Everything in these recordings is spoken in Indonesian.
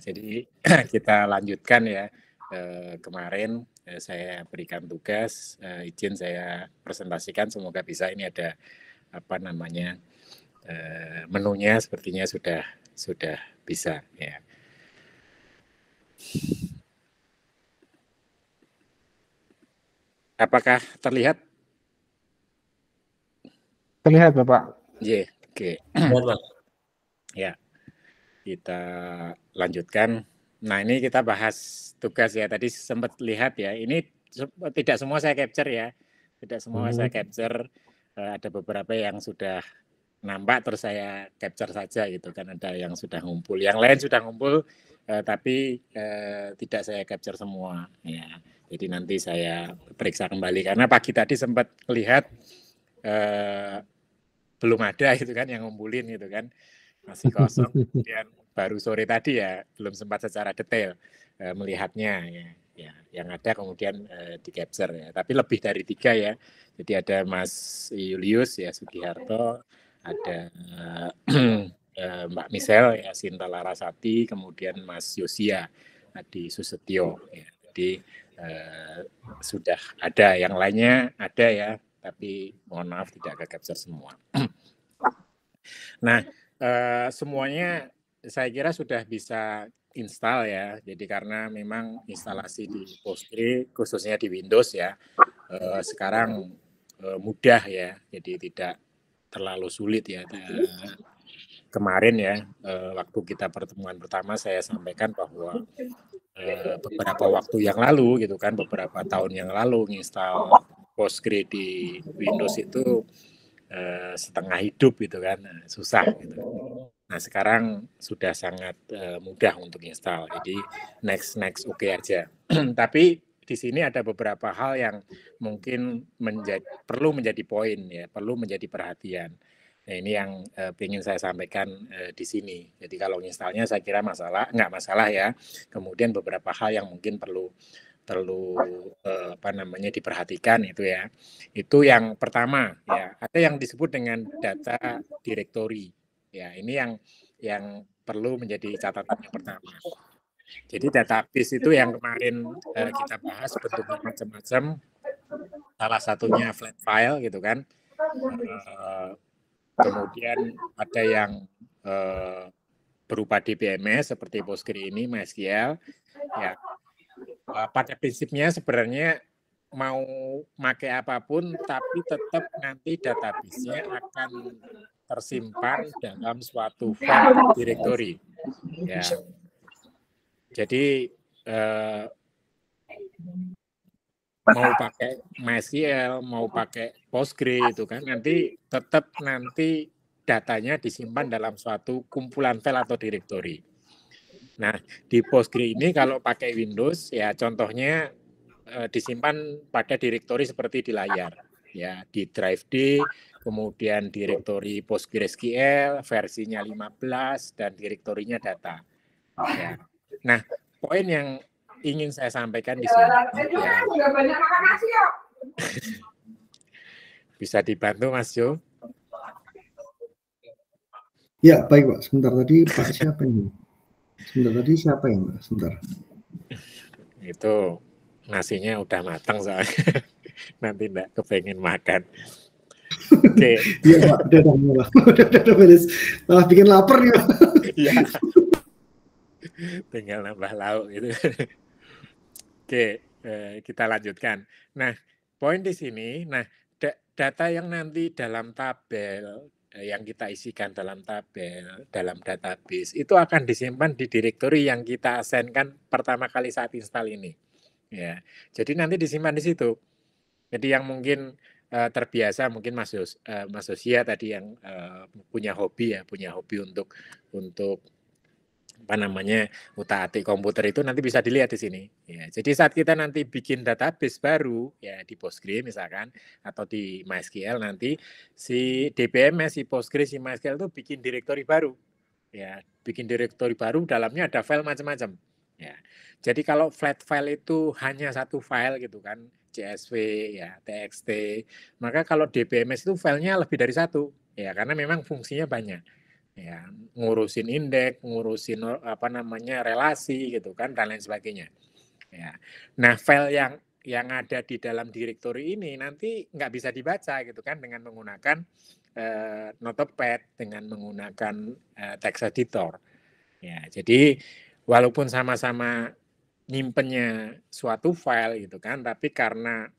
jadi kita lanjutkan ya. Kemarin saya berikan tugas, izin saya presentasikan, semoga bisa. Ini ada apa namanya menunya, sepertinya sudah bisa ya. Apakah terlihat? Terlihat Bapak. Iya, oke. Ya, kita lanjutkan. Nah, ini kita bahas tugas ya. Tadi sempat lihat ya. Ini tidak semua saya capture ya. Tidak semua saya capture. Ada beberapa yang sudah nampak terus saya capture saja gitu kan. Ada yang sudah ngumpul. Yang lain sudah ngumpul tapi tidak saya capture semua ya. Jadi nanti saya periksa kembali karena pagi tadi sempat lihat belum ada gitu kan yang ngumpulin gitu kan. Masih kosong. Kemudian baru sore tadi ya belum sempat secara detail melihatnya ya. Ya, yang ada kemudian di capture ya. Tapi lebih dari 3 ya. Jadi ada Mas Julius ya Sugiharto, ada Mbak Michelle ya Sinta Larasati, kemudian Mas Yosia Adi Susetio ya. Jadi sudah ada, yang lainnya ada ya, tapi mohon maaf tidak ke capture semua. Nah, semuanya saya kira sudah bisa install ya. Jadi karena memang instalasi di Postgre khususnya di Windows ya sekarang mudah ya. Jadi tidak terlalu sulit ya. Kemarin ya waktu kita pertemuan pertama saya sampaikan bahwa beberapa waktu yang lalu gitu kan, beberapa tahun yang lalu nginstal Postgre di Windows itu setengah hidup gitu kan, susah gitu. Nah sekarang sudah sangat mudah untuk install, jadi next oke aja. Tapi di sini ada beberapa hal yang mungkin perlu menjadi poin ya, perlu menjadi perhatian. Nah, ini yang ingin saya sampaikan di sini. Jadi kalau installnya saya kira nggak masalah ya. Kemudian beberapa hal yang mungkin perlu apa namanya diperhatikan itu ya. Itu yang pertama ya. Ada yang disebut dengan data directory. Ya, ini yang perlu menjadi catatan yang pertama. Jadi database itu yang kemarin kita bahas bentuknya macam-macam. Salah satunya flat file gitu kan. Kemudian ada yang berupa DBMS seperti Postgre ini, MySQL. Ya, pada prinsipnya sebenarnya mau pakai apapun, tapi tetap nanti database-nya akan tersimpan dalam suatu file directory. Ya, jadi mau pakai MySQL, mau pakai Postgre itu kan nanti tetap datanya disimpan dalam suatu kumpulan file atau directory. Nah, di Postgre ini kalau pakai Windows ya contohnya disimpan pada directory seperti di layar ya, di drive D, kemudian directory PostgreSQL versinya 15 dan direktorinya data. Ya. Nah, poin yang ingin saya sampaikan di sini ya. Bisa dibantu Mas Jo? Ya, baik Pak. Sebentar tadi Pak siapa ini? Sebentar tadi siapa yang Pak? Sebentar. Itu nasinya udah matang soalnya. Nanti enggak kepengen makan. Oke. Iya Pak, udah beres. Malah bikin lapar nih Pak. Iya. Tinggal nambah lauk gitu. Oke, kita lanjutkan. Nah, poin di sini, nah data yang nanti dalam tabel yang kita isikan dalam tabel, dalam database itu akan disimpan di directory yang kita assign-kan pertama kali saat install ini. Ya, jadi nanti disimpan di situ. Jadi yang mungkin terbiasa mungkin Mas Yosia tadi yang punya hobi untuk apa namanya utak-atik komputer itu nanti bisa dilihat di sini. Ya, jadi saat kita nanti bikin database baru ya di Postgre misalkan atau di MySQL nanti si DBMS, si Postgre, si MySQL itu bikin directory baru. Ya, bikin directory baru dalamnya ada file macam-macam. Ya. Jadi kalau flat file itu hanya satu file gitu kan, CSV ya, TXT, maka kalau DBMS itu filenya lebih dari satu. Ya, karena memang fungsinya banyak. ya, ngurusin indeks, ngurusin relasi gitu kan dan lain sebagainya. Ya. Nah, file yang ada di dalam directory ini nanti nggak bisa dibaca gitu kan dengan menggunakan Notepad, dengan menggunakan text editor. Ya, jadi walaupun sama-sama nyimpennya suatu file gitu kan, tapi karena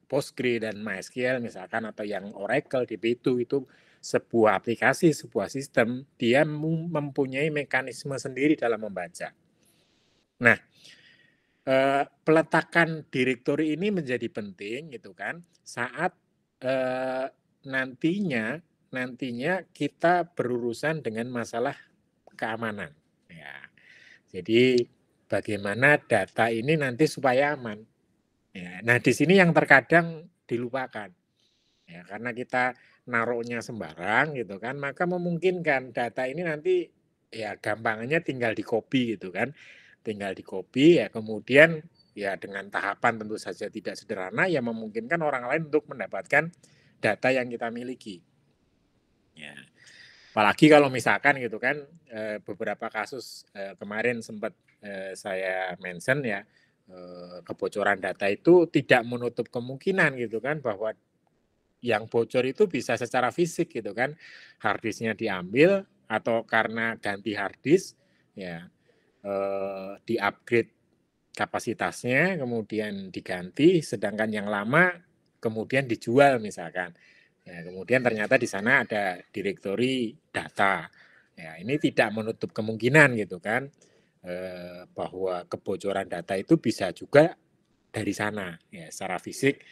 Postgre dan MySQL misalkan atau yang Oracle DB2 itu sebuah aplikasi, sebuah sistem, dia mempunyai mekanisme sendiri dalam membaca. Nah, peletakan directory ini menjadi penting gitu kan saat nantinya kita berurusan dengan masalah keamanan. Ya, jadi bagaimana data ini nanti supaya aman. Ya, nah di sini yang terkadang dilupakan. Ya, karena kita naruhnya sembarang gitu kan, maka memungkinkan data ini nanti ya gampangnya tinggal di copy gitu kan. Tinggal di copy ya kemudian ya dengan tahapan tentu saja tidak sederhana ya memungkinkan orang lain untuk mendapatkan data yang kita miliki. Ya. Apalagi kalau misalkan gitu kan beberapa kasus kemarin sempat saya mention ya kebocoran data itu tidak menutup kemungkinan gitu kan bahwa yang bocor itu bisa secara fisik gitu kan harddisknya diambil atau karena ganti harddisk ya di-upgrade kapasitasnya kemudian diganti sedangkan yang lama kemudian dijual misalkan. Ya, kemudian ternyata di sana ada direktori data. Ya, ini tidak menutup kemungkinan gitu kan bahwa kebocoran data itu bisa juga dari sana ya secara fisik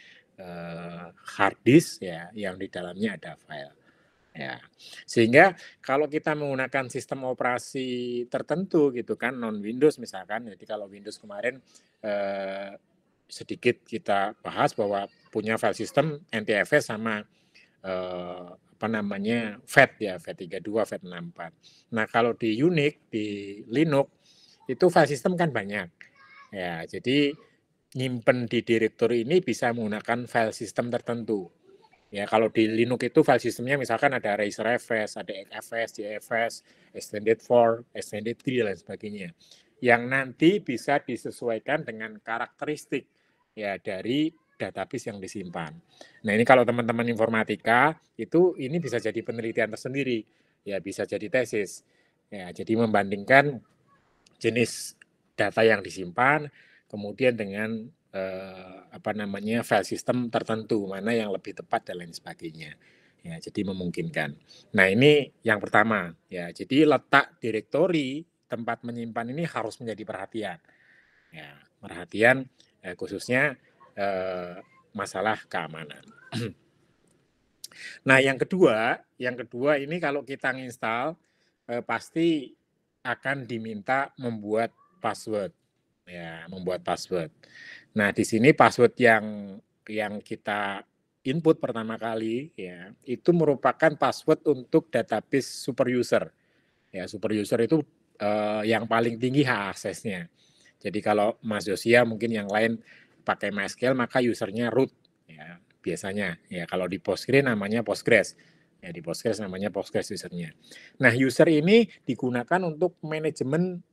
hard disk ya yang di dalamnya ada file. Ya. Sehingga kalau kita menggunakan sistem operasi tertentu gitu kan non Windows misalkan, jadi kalau Windows kemarin sedikit kita bahas bahwa punya file system NTFS sama FAT ya, FAT32, FAT64. Nah, kalau di Unix, di Linux itu file system kan banyak. Ya, jadi nyimpen di directory ini bisa menggunakan file system tertentu. Ya, kalau di Linux itu file sistemnya misalkan ada ReiserFS, ada XFS, JFS, Extended4, Extended3 dan lain sebagainya. Yang nanti bisa disesuaikan dengan karakteristik ya dari database yang disimpan. Nah, ini kalau teman-teman informatika itu ini bisa jadi penelitian tersendiri. Ya, bisa jadi tesis. Ya, jadi membandingkan jenis data yang disimpan kemudian dengan file system tertentu mana yang lebih tepat dan lain sebagainya ya jadi memungkinkan. Nah ini yang pertama ya jadi letak direktori tempat menyimpan ini harus menjadi perhatian ya perhatian khususnya masalah keamanan. Nah yang kedua ini kalau kita nginstal pasti akan diminta membuat password ya membuat password. Nah di sini password yang kita input pertama kali ya itu merupakan password untuk database super user ya super user itu yang paling tinggi hak aksesnya. Jadi kalau Mas Yosia mungkin yang lain pakai MySQL maka usernya root ya biasanya ya kalau di Postgre namanya Postgres ya di Postgres namanya Postgres usernya. Nah user ini digunakan untuk manajemen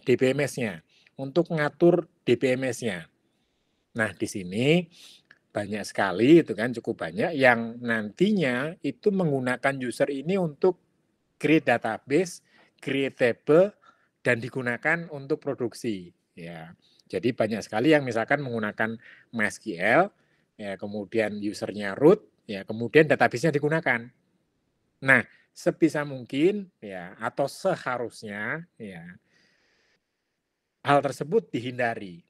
DBMS-nya untuk ngatur DBMS-nya. Nah, di sini banyak sekali itu kan cukup banyak yang nantinya itu menggunakan user ini untuk create database, create table dan digunakan untuk produksi ya. Jadi banyak sekali yang misalkan menggunakan MySQL ya kemudian usernya root ya kemudian database-nya digunakan. Nah, sebisa mungkin ya atau seharusnya ya hal tersebut dihindari.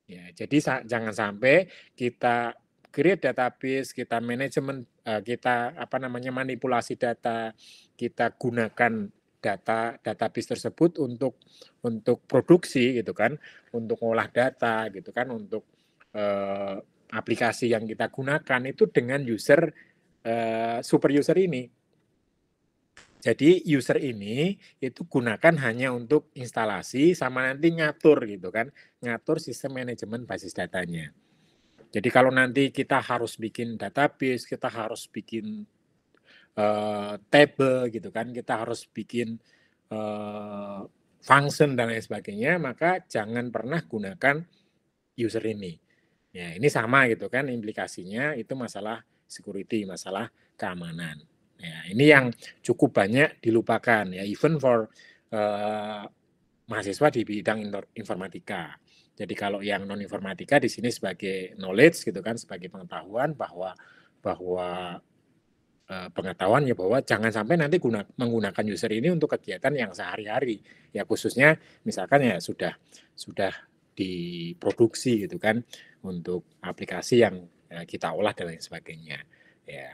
Ya, jadi jangan sampai kita create database, kita manajemen, kita manipulasi data, kita gunakan database tersebut untuk produksi gitu kan, untuk olah data gitu kan, untuk aplikasi yang kita gunakan itu dengan user super user ini. Jadi user ini itu gunakan hanya untuk instalasi sama nanti ngatur gitu kan, ngatur sistem manajemen basis datanya. Jadi kalau nanti kita harus bikin database, kita harus bikin table gitu kan, kita harus bikin function dan lain sebagainya, maka jangan pernah gunakan user ini. Ya, ini sama gitu kan, implikasinya itu masalah security, masalah keamanan. Ya, ini yang cukup banyak dilupakan ya, even for mahasiswa di bidang informatika. Jadi kalau yang non informatika di sini sebagai knowledge gitu kan, sebagai pengetahuan bahwa pengetahuan ya, bahwa jangan sampai nanti menggunakan user ini untuk kegiatan yang sehari-hari ya, khususnya misalkan ya sudah diproduksi gitu kan, untuk aplikasi yang kita olah dan lain sebagainya ya.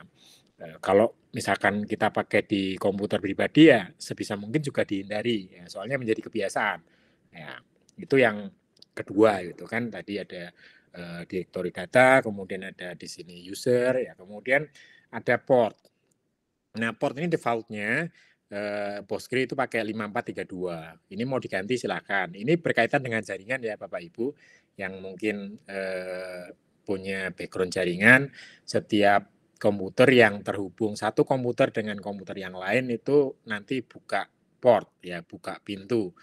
Kalau misalkan kita pakai di komputer pribadi ya sebisa mungkin juga dihindari ya, soalnya menjadi kebiasaan ya. Itu yang kedua gitu kan, tadi ada directory data, kemudian ada di sini user ya, kemudian ada port. Nah, port ini defaultnya Postgre itu pakai 5432. Ini mau diganti silakan. Ini berkaitan dengan jaringan ya Bapak Ibu, yang mungkin punya background jaringan. Setiap komputer yang terhubung satu komputer dengan komputer yang lain itu nanti buka port ya, buka pintu.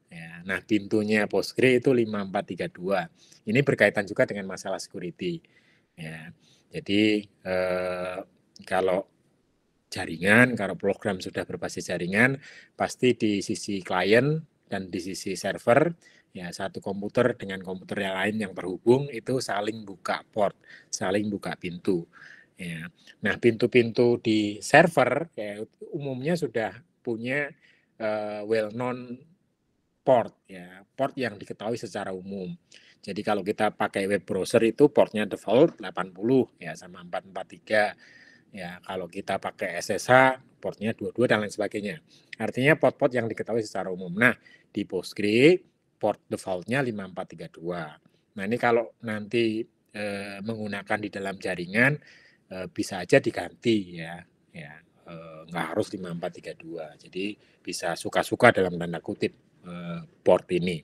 Ya, nah, pintunya Postgre itu 5432. Ini berkaitan juga dengan masalah security. Ya, jadi kalau jaringan, kalau program sudah berbasis jaringan, pasti di sisi klien dan di sisi server, ya satu komputer dengan komputer yang lain yang terhubung itu saling buka port, saling buka pintu. Ya. Nah, pintu-pintu di server ya umumnya sudah punya well-known port, ya port yang diketahui secara umum. Jadi kalau kita pakai web browser itu portnya default 80 ya sama 443. Ya, kalau kita pakai SSH, portnya 22 dan lain sebagainya. Artinya port-port yang diketahui secara umum. Nah, di Postgre, port defaultnya 5432. Nah, ini kalau nanti menggunakan di dalam jaringan, bisa aja diganti ya. Ya, nggak harus 5432. Jadi bisa suka-suka dalam tanda kutip port ini.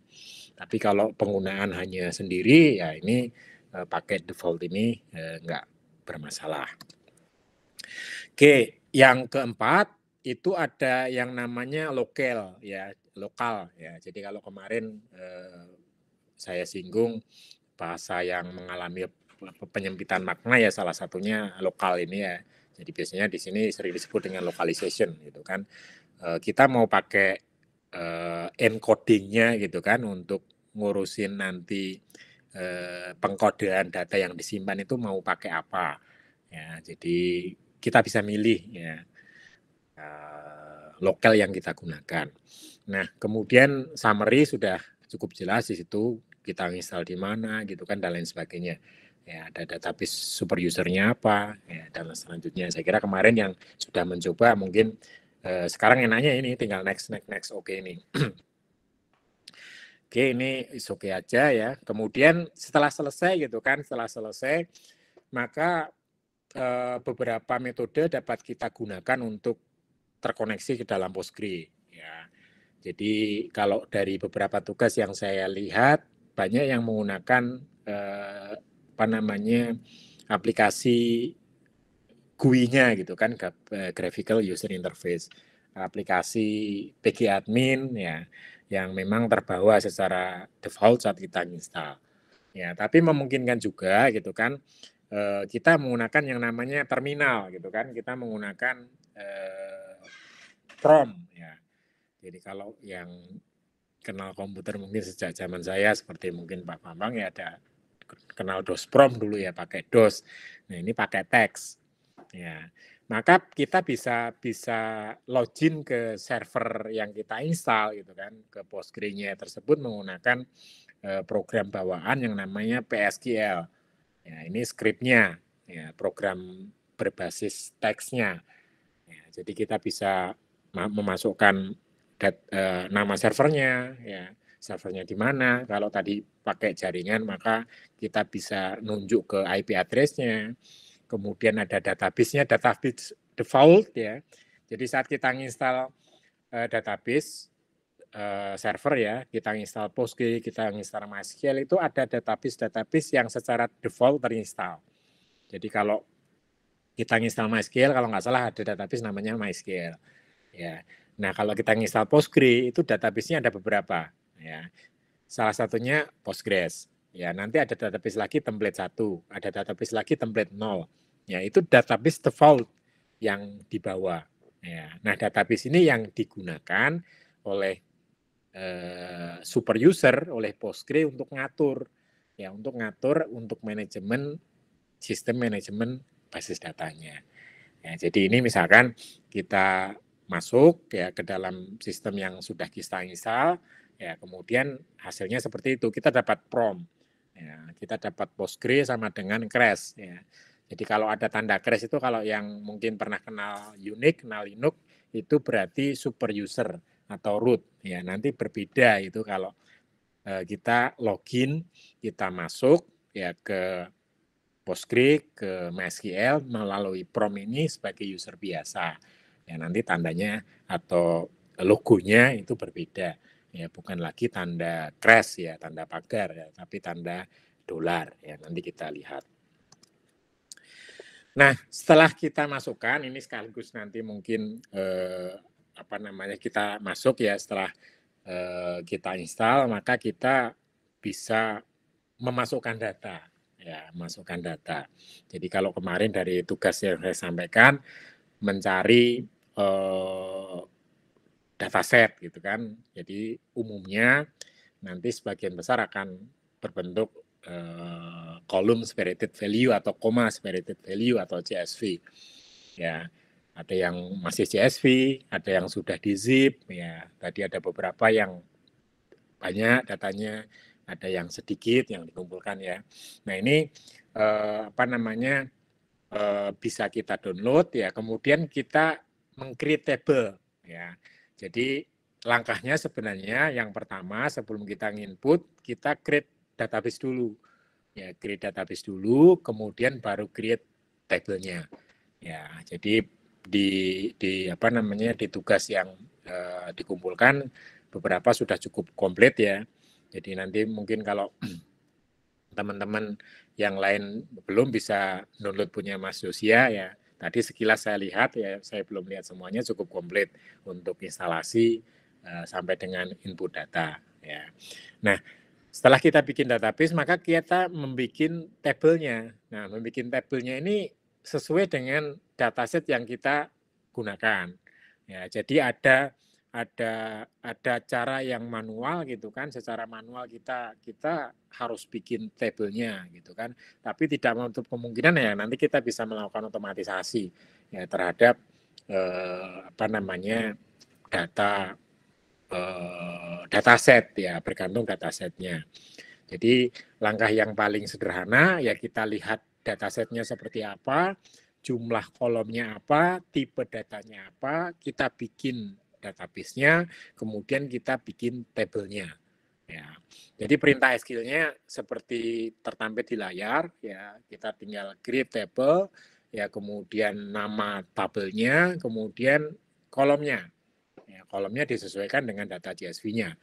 Tapi kalau penggunaan hanya sendiri, ya ini pakai default ini nggak bermasalah. Oke, yang keempat itu ada yang namanya lokal ya, lokal ya. Jadi kalau kemarin saya singgung bahasa yang mengalami penyempitan makna ya, salah satunya lokal ini ya. Jadi biasanya di sini sering disebut dengan localization gitu kan. Kita mau pakai encodingnya gitu kan untuk ngurusin nanti pengkodean data yang disimpan itu mau pakai apa ya. Jadi kita bisa milih ya lokal yang kita gunakan. Nah, kemudian summary sudah cukup jelas di situ, kita install di mana gitu kan dan lain sebagainya. Ya, ada database super usernya apa ya, dan selanjutnya. Saya kira kemarin yang sudah mencoba mungkin sekarang enaknya ini tinggal next oke ini. Oke, ini oke aja ya. Kemudian setelah selesai gitu kan, setelah selesai maka beberapa metode dapat kita gunakan untuk terkoneksi ke dalam Postgre ya. Jadi kalau dari beberapa tugas yang saya lihat banyak yang menggunakan apa namanya aplikasi GUI-nya gitu kan, graphical user interface, aplikasi PG admin ya, yang memang terbawa secara default saat kita install. Ya, tapi memungkinkan juga gitu kan, kita menggunakan yang namanya terminal gitu kan, kita menggunakan prompt ya. Jadi kalau yang kenal komputer mungkin sejak zaman saya seperti mungkin Pak Bambang ya ada kenal DOS prompt dulu ya, pakai DOS. Nah, ini pakai teks. Ya. Maka kita bisa login ke server yang kita install gitu kan, ke Postgre-nya tersebut menggunakan program bawaan yang namanya PSQL. Ya, ini skripnya, ya, program berbasis teksnya. Ya, jadi kita bisa memasukkan nama servernya, ya, servernya di mana. Kalau tadi pakai jaringan, maka kita bisa nunjuk ke IP address-nya. Kemudian ada database-nya, database default ya. Jadi saat kita nginstal database server ya, kita install Postgre, kita install MySQL, itu ada database yang secara default terinstall. Jadi kalau kita nginstal MySQL, kalau nggak salah ada database namanya MySQL. Ya. Nah, kalau kita nginstal Postgre, itu database-nya ada beberapa. Ya. Salah satunya Postgres. Ya, nanti ada database lagi template 1, ada database lagi template 0. Ya, itu database default yang dibawa. Ya. Nah, database ini yang digunakan oleh super user, oleh Postgre untuk ngatur. Ya, untuk ngatur untuk manajemen sistem manajemen basis datanya. Ya, jadi ini misalkan kita masuk ya ke dalam sistem yang sudah kita install, ya kemudian hasilnya seperti itu, kita dapat prompt, ya, kita dapat Postgre sama dengan crash. Ya. Jadi kalau ada tanda crash itu, kalau yang mungkin pernah kenal Unix, kenal Linux, itu berarti super user atau root. Ya, nanti berbeda itu kalau kita login, kita masuk ya ke Postgre, ke MySQL melalui prompt ini sebagai user biasa. Ya, nanti tandanya atau logonya itu berbeda. Ya, bukan lagi tanda crash ya, tanda pagar ya, tapi tanda dolar ya, nanti kita lihat. Nah, setelah kita masukkan ini sekaligus nanti mungkin kita masuk ya, setelah kita install, maka kita bisa memasukkan data. Ya, masukkan data. Jadi kalau kemarin dari tugas yang saya sampaikan, mencari dataset gitu kan. Jadi umumnya nanti sebagian besar akan berbentuk kolom separated value atau koma separated value atau CSV. Ya, ada yang masih CSV, ada yang sudah di zip. Ya, tadi ada beberapa yang banyak datanya, ada yang sedikit yang dikumpulkan ya. Nah ini bisa kita download ya, kemudian kita meng-create table ya. Jadi langkahnya sebenarnya yang pertama sebelum kita nginput, kita create database dulu. Ya, create database dulu, kemudian baru create tabelnya. Ya, jadi di tugas yang dikumpulkan beberapa sudah cukup komplit ya. Jadi nanti mungkin kalau teman-teman yang lain belum bisa download punya Mas Yosia ya. Tadi sekilas saya lihat ya, saya belum lihat semuanya, cukup komplit untuk instalasi sampai dengan input data ya. Nah, setelah kita bikin database, maka kita membuat tabelnya. Nah, membuat tabelnya ini sesuai dengan dataset yang kita gunakan. Ya, jadi ada cara yang manual gitu kan, secara manual kita harus bikin tabelnya gitu kan. Tapi tidak menutup kemungkinan ya nanti kita bisa melakukan otomatisasi ya terhadap data dataset ya, bergantung datasetnya. Jadi langkah yang paling sederhana ya kita lihat datasetnya seperti apa, jumlah kolomnya apa, tipe datanya apa, kita bikin database-nya, kemudian kita bikin tabelnya. Ya. Jadi perintah SQL-nya seperti tertampil di layar ya, kita tinggal create table ya, kemudian nama tabelnya, kemudian kolomnya. Ya, kolomnya disesuaikan dengan data CSV-nya.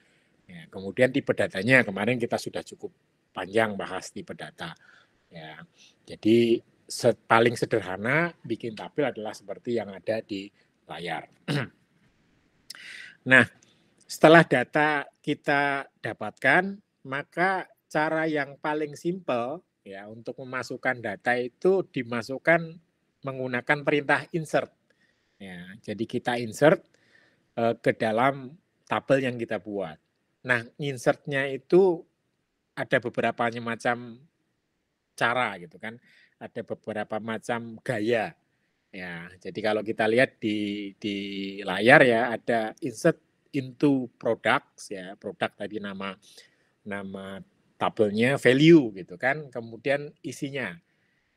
Ya, kemudian tipe datanya kemarin kita sudah cukup panjang bahas tipe data. Ya, jadi paling sederhana bikin tabel adalah seperti yang ada di layar. Nah, setelah data kita dapatkan, maka cara yang paling simpel ya untuk memasukkan data itu dimasukkan menggunakan perintah insert. Ya, jadi kita insert ke dalam tabel yang kita buat. Nah, insertnya itu ada beberapa macam cara gitu kan, ada beberapa macam gaya. Ya, jadi kalau kita lihat di layar ya ada insert into products ya, produk tadi nama tabelnya value gitu kan, kemudian isinya.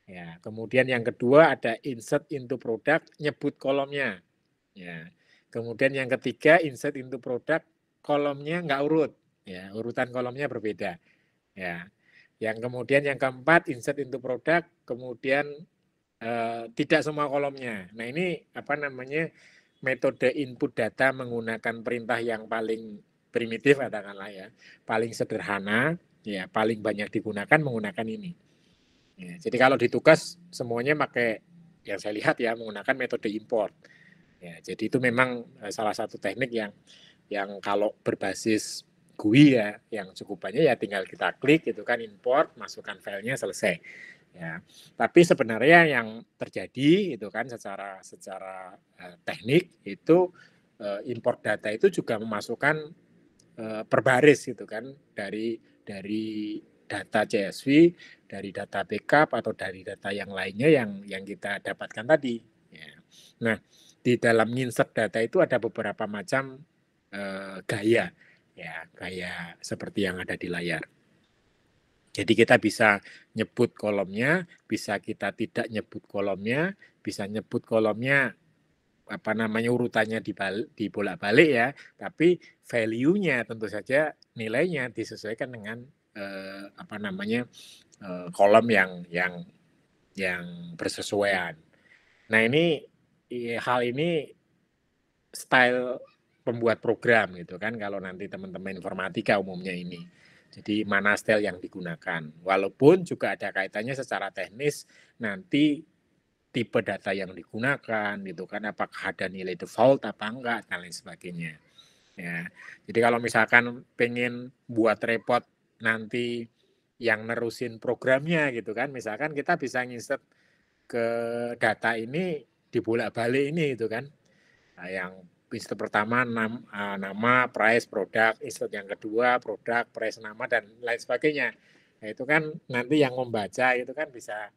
Ya, kemudian yang kedua ada insert into product, nyebut kolomnya. Ya. Kemudian yang ketiga insert into product, kolomnya nggak urut. Ya, urutan kolomnya berbeda. Ya. Yang kemudian yang keempat insert into product, kemudian tidak semua kolomnya. Nah ini metode input data menggunakan perintah yang paling primitif katakanlah ya, paling sederhana, ya paling banyak digunakan menggunakan ini. Ya, jadi kalau di tugas semuanya pakai yang saya lihat ya menggunakan metode import. Ya, jadi itu memang salah satu teknik yang kalau berbasis GUI ya, yang cukup banyak ya tinggal kita klik gitu kan, import, masukkan filenya, selesai. Ya, tapi sebenarnya yang terjadi itu kan secara teknik itu import data itu juga memasukkan per baris gitu kan dari data CSV, dari data backup atau dari data yang lainnya yang kita dapatkan tadi. Ya. Nah, di dalam insert data itu ada beberapa macam gaya, ya gaya seperti yang ada di layar. Jadi kita bisa nyebut kolomnya, bisa kita tidak nyebut kolomnya, bisa nyebut kolomnya apa namanya urutannya dibolak-balik ya, tapi value-nya tentu saja nilainya disesuaikan dengan apa namanya kolom yang bersesuaian. Nah ini hal ini style pembuat program gitu kan kalau nanti teman-teman informatika umumnya ini. Jadi mana style yang digunakan. Walaupun juga ada kaitannya secara teknis nanti tipe data yang digunakan gitu kan, apakah ada nilai default apa enggak dan lain sebagainya. Ya. Jadi kalau misalkan pengen buat repot nanti yang nerusin programnya gitu kan, misalkan kita bisa nginsert ke data ini dibolak-balik ini gitu kan. Nah, yang insert pertama nama, price, produk, insert yang kedua produk, price, nama dan lain sebagainya. Nah, itu kan nanti yang membaca itu kan bisa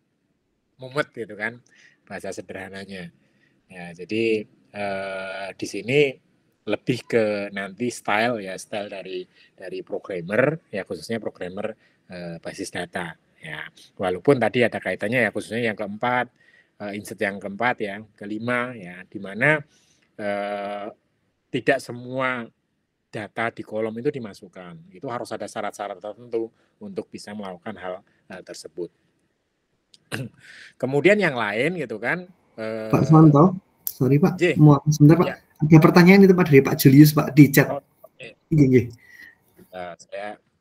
mumet gitu kan bahasa sederhananya. Ya, jadi di sini lebih ke nanti style ya, style dari programmer ya, khususnya programmer basis data ya. Walaupun tadi ada kaitannya ya, khususnya yang keempat, insert yang keempat ya, kelima ya, di mana tidak semua data di kolom itu dimasukkan. Itu harus ada syarat-syarat tertentu untuk bisa melakukan hal tersebut. Kemudian yang lain gitu kan. Pak Suwanto, sorry Pak, mau sebentar Pak. Ya. Ada pertanyaan itu Pak dari Pak Julius Pak di chat. Iya.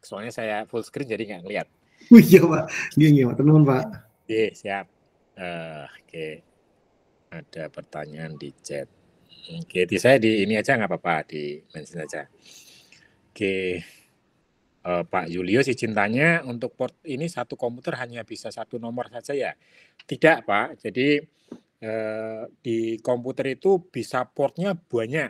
Soalnya saya full screen jadi nggak ngeliat. Iya Pak, iya Pak, teman Pak. Oke, siap. Oke, ada pertanyaan di chat. Oke, saya di ini aja nggak apa-apa, di mention aja. Oke, Pak Julius izin tanya, untuk port ini satu komputer hanya bisa satu nomor saja ya? Tidak Pak, jadi di komputer itu bisa portnya banyak,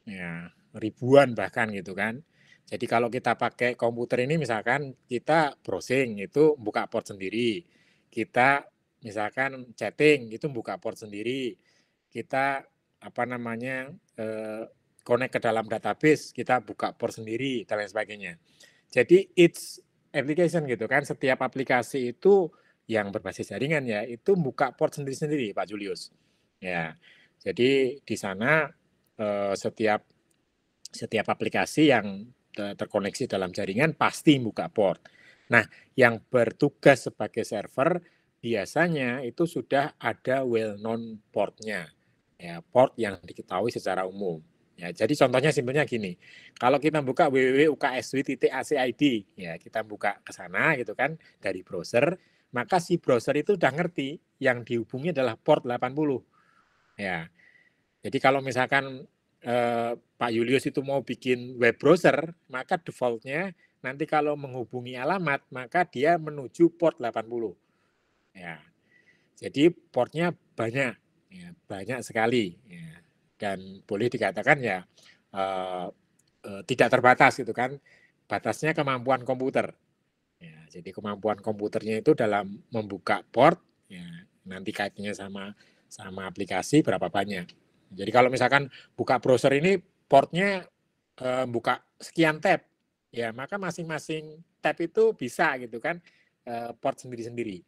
ya ribuan bahkan gitu kan. Jadi kalau kita pakai komputer ini misalkan kita browsing itu buka port sendiri, kita misalkan chatting itu buka port sendiri, kita apa namanya connect ke dalam database kita buka port sendiri dan lain sebagainya. Jadi each application gitu kan, setiap aplikasi itu yang berbasis jaringan ya itu buka port sendiri-sendiri Pak Julius. Ya, jadi di sana setiap aplikasi yang terkoneksi dalam jaringan pasti buka port. Nah, yang bertugas sebagai server biasanya itu sudah ada well-known portnya, ya port yang diketahui secara umum. Ya, jadi contohnya simpelnya gini, kalau kita buka www.uksw.acid, ya kita buka ke sana gitu kan dari browser, maka si browser itu udah ngerti yang dihubungi adalah port 80. Ya, jadi kalau misalkan Pak Julius itu mau bikin web browser, maka defaultnya nanti kalau menghubungi alamat, maka dia menuju port 80. Ya, jadi portnya banyak, ya, banyak sekali. Ya. Dan boleh dikatakan ya tidak terbatas gitu kan, batasnya kemampuan komputer. Ya, jadi kemampuan komputernya itu dalam membuka port, ya, nanti kaitannya sama aplikasi berapa banyak. Jadi kalau misalkan buka browser ini portnya buka sekian tab, ya maka masing-masing tab itu bisa gitu kan port sendiri-sendiri.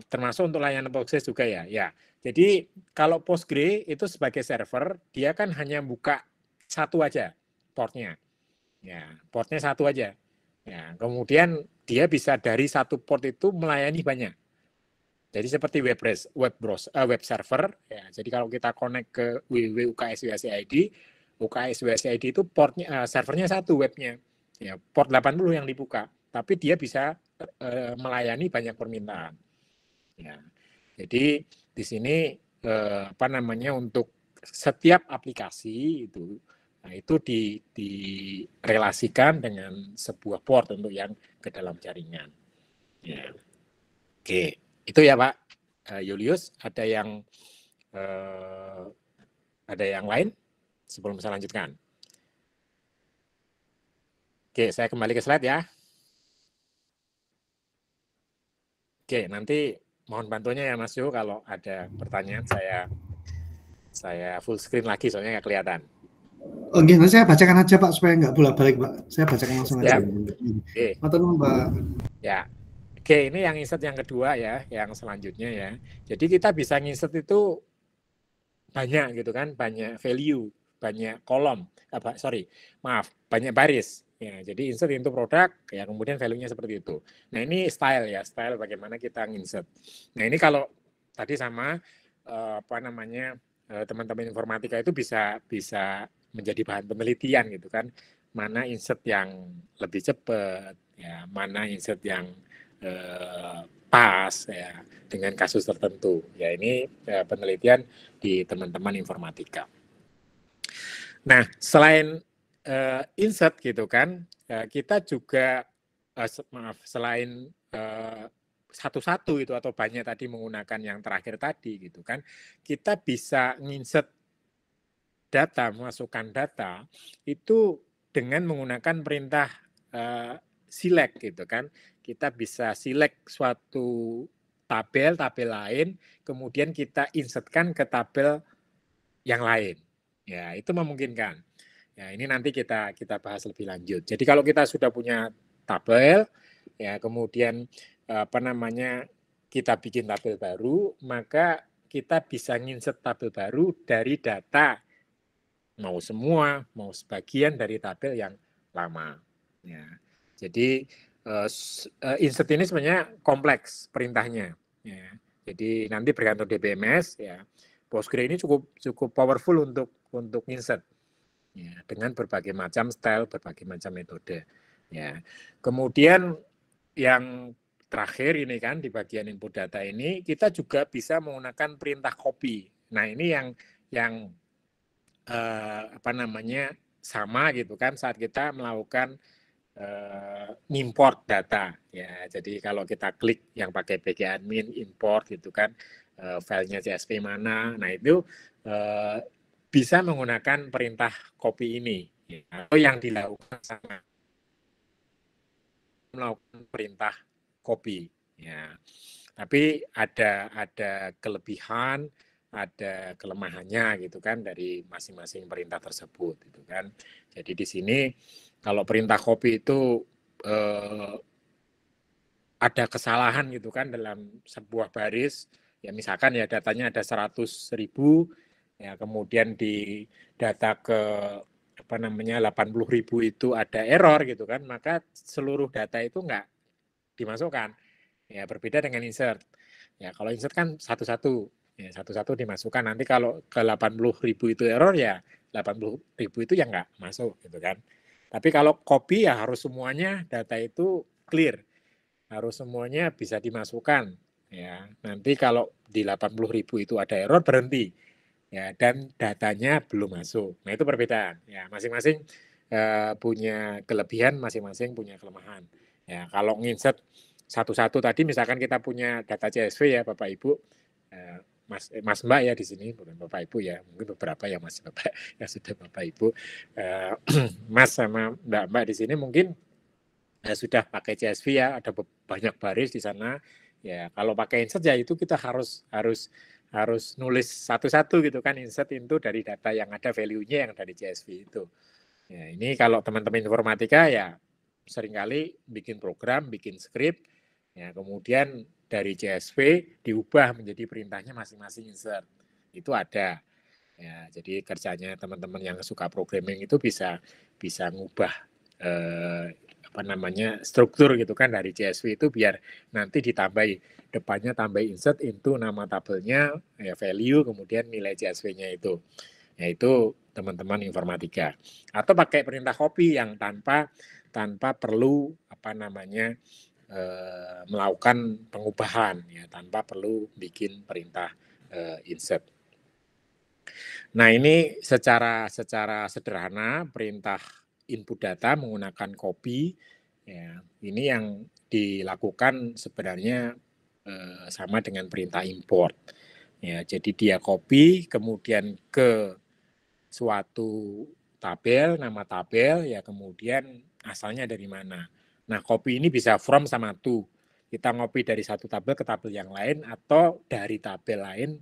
Termasuk untuk layanan Postgres juga ya. Ya, jadi kalau Postgres itu sebagai server dia kan hanya buka satu aja portnya. Ya, portnya satu aja. Ya, kemudian dia bisa dari satu port itu melayani banyak. Jadi seperti web server. Ya, jadi kalau kita connect ke www.uksw.acid, UKSW.acid itu portnya servernya satu webnya. Ya, port 80 yang dibuka, tapi dia bisa melayani banyak permintaan. Ya. Jadi di sini apa namanya untuk setiap aplikasi itu, nah itu direlasikan dengan sebuah port untuk yang ke dalam jaringan. Ya. Oke, itu ya Pak Julius. Ada yang lain sebelum saya lanjutkan? Oke, saya kembali ke slide ya. Oke, nanti mohon bantunya ya Mas Yu, kalau ada pertanyaan saya full screen lagi soalnya nggak kelihatan. Oke, nanti saya bacakan aja Pak supaya nggak bolak-balik Pak. Saya bacakan langsung aja. Oke. Matur nuwun Pak. Ya. Oke, ini yang insert yang kedua ya, yang selanjutnya ya. Jadi kita bisa insert itu banyak gitu kan, banyak value, banyak kolom, banyak baris. Ya, jadi insert into produk, ya kemudian value-nya seperti itu. Nah ini style ya, style bagaimana kita insert. Nah ini kalau tadi sama teman-teman informatika itu bisa menjadi bahan penelitian gitu kan, mana insert yang lebih cepat, ya mana insert yang pas ya dengan kasus tertentu. Ya ini penelitian di teman-teman informatika. Nah, selain insert gitu kan, kita juga selain satu-satu itu atau banyak tadi menggunakan yang terakhir tadi gitu kan, kita bisa insert data, masukkan data itu dengan menggunakan perintah select gitu kan. Kita bisa select suatu tabel lain, kemudian kita insertkan ke tabel yang lain. Ya, itu memungkinkan. Ya, ini nanti kita bahas lebih lanjut. Jadi kalau kita sudah punya tabel, ya kemudian kita bikin tabel baru, maka kita bisa nginsert tabel baru dari data mau semua, mau sebagian dari tabel yang lama. Ya. Jadi insert ini sebenarnya kompleks perintahnya. Ya. Jadi nanti bergantung DBMS, ya Postgre ini cukup powerful untuk insert. Ya, dengan berbagai macam style, berbagai macam metode. Ya. Kemudian yang terakhir ini kan di bagian input data ini kita juga bisa menggunakan perintah copy. Nah ini yang sama gitu kan saat kita melakukan import data ya. Jadi kalau kita klik yang pakai pgadmin import gitu kan filenya CSV mana, nah itu bisa menggunakan perintah copy ini ya. Atau yang dilakukan sama melakukan perintah copy ya. Tapi ada kelebihan, ada kelemahannya gitu kan dari masing-masing perintah tersebut gitu kan. Jadi di sini kalau perintah copy itu ada kesalahan gitu kan dalam sebuah baris, ya misalkan ya datanya ada 100.000, ya kemudian di data ke 80.000 itu ada error gitu kan, maka seluruh data itu enggak dimasukkan. Ya berbeda dengan insert. Ya kalau insert kan satu-satu, ya satu-satu dimasukkan. Nanti kalau ke 80.000 itu error ya 80.000 itu yang enggak masuk gitu kan. Tapi kalau copy ya harus semuanya data itu clear. Harus semuanya bisa dimasukkan ya. Nanti kalau di 80.000 itu ada error berhenti. Ya dan datanya belum masuk. Nah, itu perbedaan. Ya, masing-masing punya kelebihan, masing-masing punya kelemahan. Ya, kalau nginsert satu-satu tadi misalkan kita punya data CSV ya Bapak Ibu, Mas Mbak ya di sini, bukan Bapak Ibu ya, mungkin beberapa ya Mas Bapak ya sudah Bapak Ibu, Mas sama Mbak di sini mungkin sudah pakai CSV ya, ada banyak baris di sana. Ya, kalau pakai insert ya itu kita harus nulis satu-satu gitu kan, insert itu dari data yang ada value-nya yang dari CSV itu. Ya, ini kalau teman-teman informatika ya seringkali bikin program, bikin script, ya kemudian dari CSV diubah menjadi perintahnya masing-masing insert. Itu ada. Ya, jadi kerjanya teman-teman yang suka programming itu bisa ngubah struktur gitu kan dari CSV itu biar nanti ditambahi depannya tambah insert into nama tabelnya ya value kemudian nilai CSV-nya itu. Yaitu teman-teman informatika. Atau pakai perintah copy yang tanpa perlu melakukan pengubahan ya tanpa perlu bikin perintah insert. Nah, ini secara sederhana perintah input data menggunakan copy ya. Ini yang dilakukan sebenarnya sama dengan perintah import. Ya, jadi dia copy kemudian ke suatu tabel, nama tabel ya, kemudian asalnya dari mana. Nah, copy ini bisa from sama to. Kita ngopi dari satu tabel ke tabel yang lain atau dari tabel lain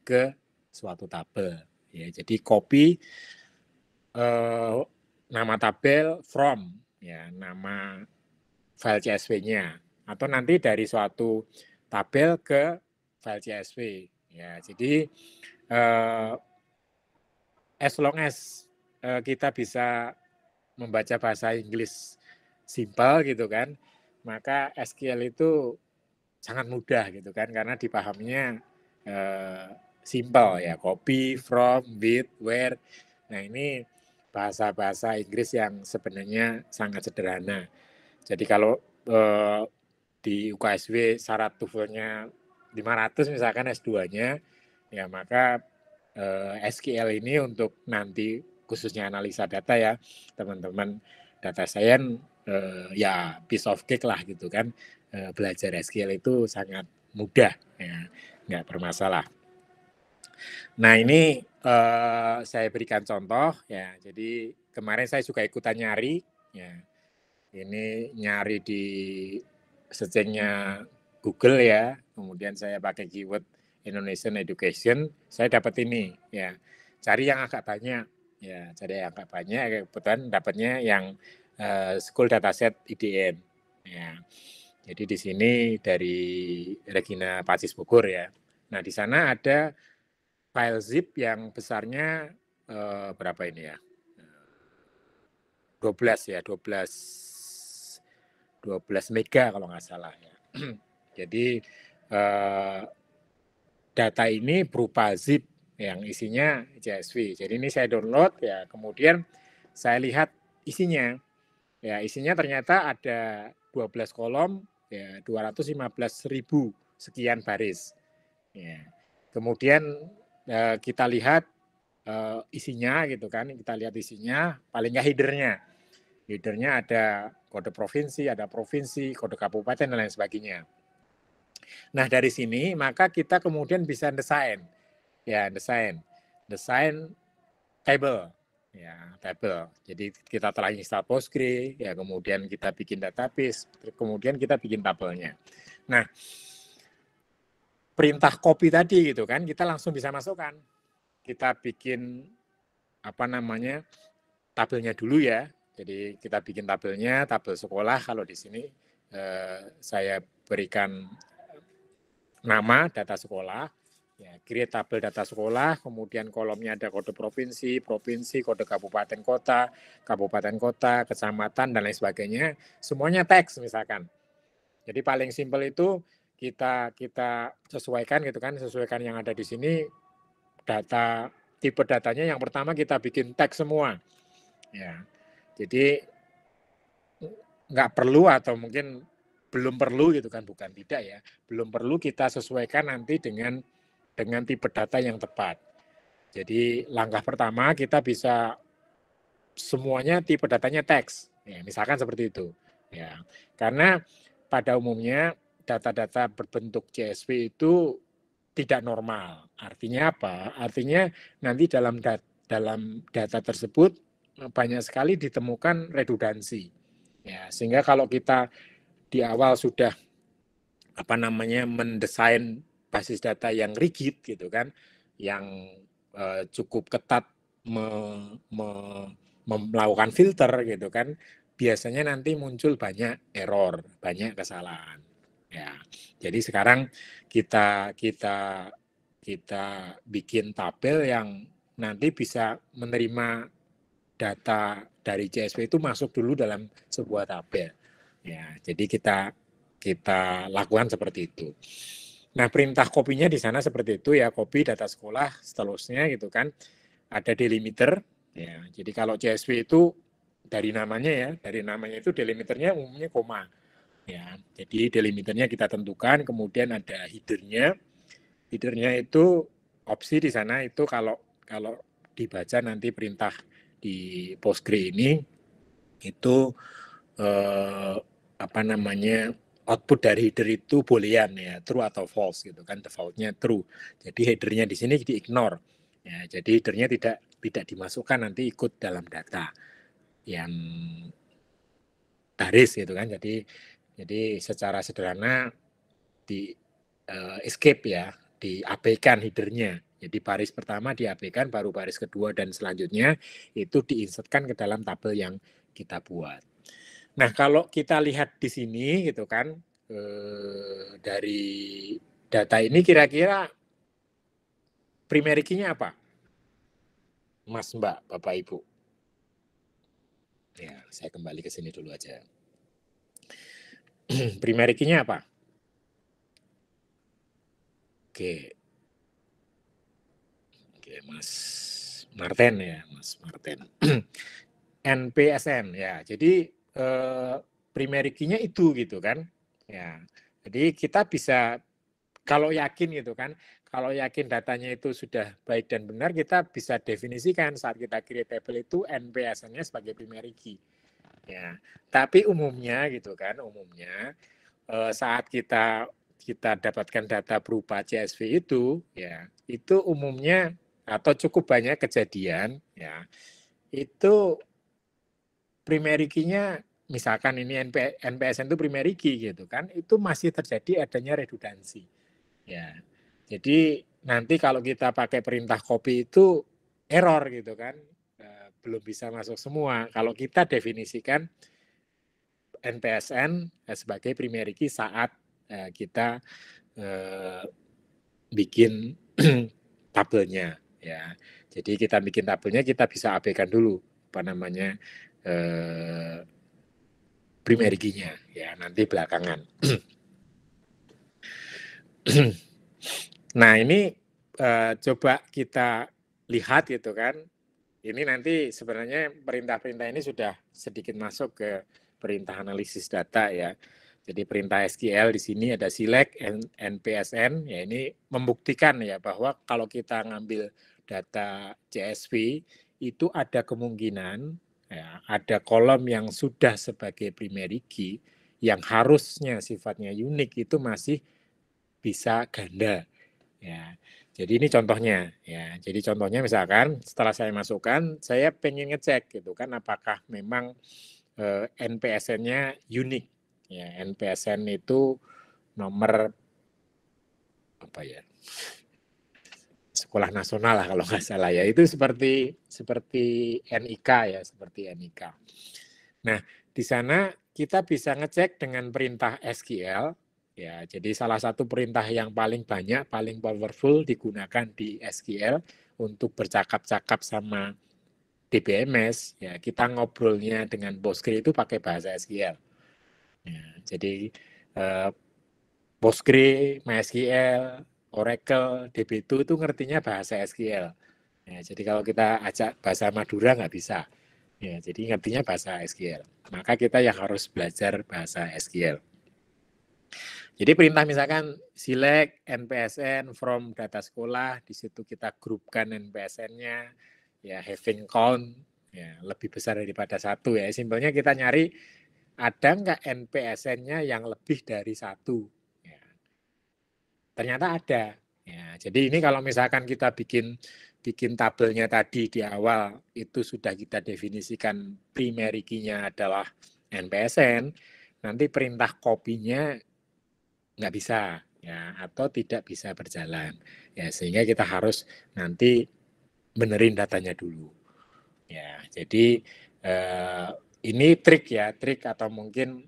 ke suatu tabel. Ya, jadi copy nama tabel from ya, nama file CSV-nya, atau nanti dari suatu tabel ke file CSV. Ya, jadi as long as kita bisa membaca bahasa Inggris simple gitu kan, maka SQL itu sangat mudah gitu kan, karena dipahaminya simple ya, copy, from, with, where. Nah, ini bahasa-bahasa Inggris yang sebenarnya sangat sederhana. Jadi kalau di UKSW syarat TOEFL-nya 500 misalkan S2-nya, ya maka SQL ini untuk nanti khususnya analisa data ya, teman-teman data science ya piece of cake lah gitu kan. Belajar SQL itu sangat mudah ya, nggak bermasalah. Nah, ini saya berikan contoh ya. Jadi kemarin saya juga ikutan nyari ya. Ini nyari di searching-nya Google ya. Kemudian saya pakai keyword Indonesian Education, saya dapat ini ya. Cari yang agak banyak ya, cari yang agak banyak. Kebetulan dapatnya yang School Dataset IDN ya. Jadi di sini dari Regina Pacis Bogor ya. Nah, di sana ada file zip yang besarnya berapa ini ya? 12 ya, 12 mega kalau nggak salah ya. Jadi data ini berupa zip yang isinya CSV. Jadi ini saya download ya, kemudian saya lihat isinya. Ya, isinya ternyata ada 12 kolom ya, 215.000 sekian baris. Ya. Kemudian kita lihat isinya gitu kan, kita lihat isinya, paling nggak headernya. Headernya ada kode provinsi, ada provinsi, kode kabupaten, dan lain sebagainya. Nah, dari sini maka kita kemudian bisa desain. Ya, desain table. Ya, table. Jadi kita telah install Postgre, ya kemudian kita bikin database, kemudian kita bikin tabelnya. Nah, perintah copy tadi gitu kan, kita langsung bisa masukkan. Kita bikin tabelnya dulu ya. Jadi kita bikin tabelnya, tabel sekolah. Kalau di sini saya berikan nama data sekolah, ya, create tabel data sekolah, kemudian kolomnya ada kode provinsi, kode kabupaten kota, kecamatan, dan lain sebagainya. Semuanya teks misalkan. Jadi paling simpel itu kita sesuaikan gitu kan, sesuaikan yang ada di sini. Data tipe datanya yang pertama kita bikin teks semua. Ya, jadi nggak perlu atau mungkin belum perlu gitu kan, bukan tidak ya, belum perlu kita sesuaikan nanti dengan tipe data yang tepat. Jadi langkah pertama kita bisa semuanya tipe datanya teks, ya, misalkan seperti itu. Ya, karena pada umumnya data-data berbentuk CSV itu tidak normal. Artinya apa? Artinya nanti dalam data tersebut banyak sekali ditemukan redundansi. Ya, sehingga kalau kita di awal sudah mendesain basis data yang rigid gitu kan, yang cukup ketat melakukan filter gitu kan, biasanya nanti muncul banyak error, banyak kesalahan. Ya, jadi sekarang kita bikin tabel yang nanti bisa menerima data dari CSV itu masuk dulu dalam sebuah tabel. Ya, jadi kita lakukan seperti itu. Nah, perintah kopinya di sana seperti itu ya, copy data sekolah, seterusnya gitu kan. Ada delimiter. Ya, jadi kalau CSV itu dari namanya itu delimiternya umumnya koma. Ya, jadi delimiternya kita tentukan, kemudian ada headernya. Headernya itu opsi di sana itu kalau dibaca nanti perintah di Postgre ini itu apa namanya, output dari header itu boolean ya, true atau false gitu kan, defaultnya true. Jadi headernya di sini di-ignore. Ya, jadi headernya tidak dimasukkan, nanti ikut dalam data yang baris gitu kan. Jadi secara sederhana di escape ya, diabaikan headernya. Jadi baris pertama diabaikan, baru baris kedua dan selanjutnya itu diinsertkan ke dalam tabel yang kita buat. Nah, kalau kita lihat di sini gitu kan, dari data ini kira-kira primary key-nya apa? Mas, Mbak, Bapak, Ibu. Ya, saya kembali ke sini dulu aja. Primary key-nya apa? Oke. Oke, Mas Martin ya, Mas Martin. NPSN ya. Jadi primary key-nya itu gitu kan. Ya. Jadi kita bisa kalau yakin gitu kan, kalau yakin datanya itu sudah baik dan benar, kita bisa definisikan saat kita create table itu NPSN-nya sebagai primary key. Ya. Tapi umumnya gitu kan, umumnya saat kita dapatkan data berupa CSV itu, ya itu umumnya atau cukup banyak kejadian, ya itu primary key-nya misalkan ini NPSN itu primary key gitu kan, itu masih terjadi adanya redundansi. Ya, jadi nanti kalau kita pakai perintah copy itu error gitu kan, belum bisa masuk semua. Kalau kita definisikan NPSN sebagai primary key saat kita bikin tabelnya ya. Jadi kita bikin tabelnya kita bisa abaikan dulu apa namanya primary key-nya ya, nanti belakangan. Nah, ini coba kita lihat gitu kan. Ini nanti sebenarnya perintah-perintah ini sudah sedikit masuk ke perintah analisis data ya. Jadi perintah SQL di sini ada select NPSN, ya ini membuktikan ya bahwa kalau kita ngambil data CSV itu ada kemungkinan ya, ada kolom yang sudah sebagai primary key yang harusnya sifatnya unik itu masih bisa ganda ya. Jadi ini contohnya ya. Jadi contohnya misalkan setelah saya masukkan, saya pengen ngecek gitu kan apakah memang NPSN-nya unik. Ya, NPSN itu nomor apa ya? Sekolah nasional lah kalau nggak salah ya. Itu seperti NIK ya, seperti NIK. Nah, di sana kita bisa ngecek dengan perintah SQL. Ya, jadi salah satu perintah yang paling banyak, paling powerful digunakan di SQL untuk bercakap-cakap sama DBMS. Ya, kita ngobrolnya dengan Postgre itu pakai bahasa SQL. Ya, jadi Postgre, MySQL, Oracle, DB2 itu ngertinya bahasa SQL. Ya, jadi kalau kita ajak bahasa Madura nggak bisa. Ya, jadi ngertinya bahasa SQL. Maka kita yang harus belajar bahasa SQL. Jadi perintah misalkan select NPSN from data sekolah, di situ kita grupkan NPSN-nya, ya having count, ya lebih besar daripada satu ya. Simpelnya kita nyari ada nggak NPSN-nya yang lebih dari satu. Ya. Ternyata ada. Ya, jadi ini kalau misalkan kita bikin tabelnya tadi di awal itu sudah kita definisikan primary key-nya adalah NPSN, nanti perintah copy-nya nggak bisa ya atau tidak bisa berjalan ya, sehingga kita harus nanti benerin datanya dulu ya. Jadi ini trik atau mungkin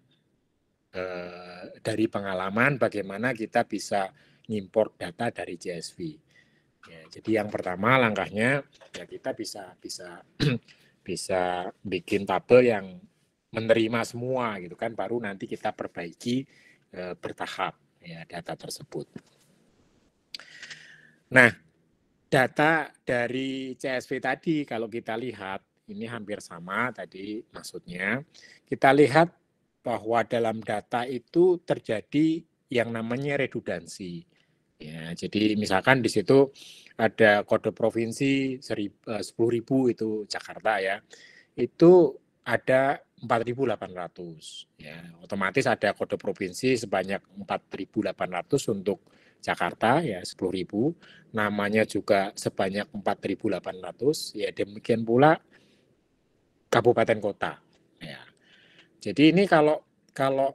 dari pengalaman bagaimana kita bisa ngimport data dari CSV ya. Jadi yang pertama langkahnya ya kita bisa bisa bikin tabel yang menerima semua gitu kan, baru nanti kita perbaiki bertahap ya data tersebut. Nah, data dari CSV tadi kalau kita lihat ini hampir sama tadi maksudnya. Kita lihat bahwa dalam data itu terjadi yang namanya redundansi. Ya, jadi misalkan di situ ada kode provinsi 10.000 itu Jakarta ya. Itu ada 4.800 ya. Otomatis ada kode provinsi sebanyak 4.800 untuk Jakarta ya 10.000. Namanya juga sebanyak 4.800 ya, demikian pula kabupaten kota ya. Jadi ini kalau kalau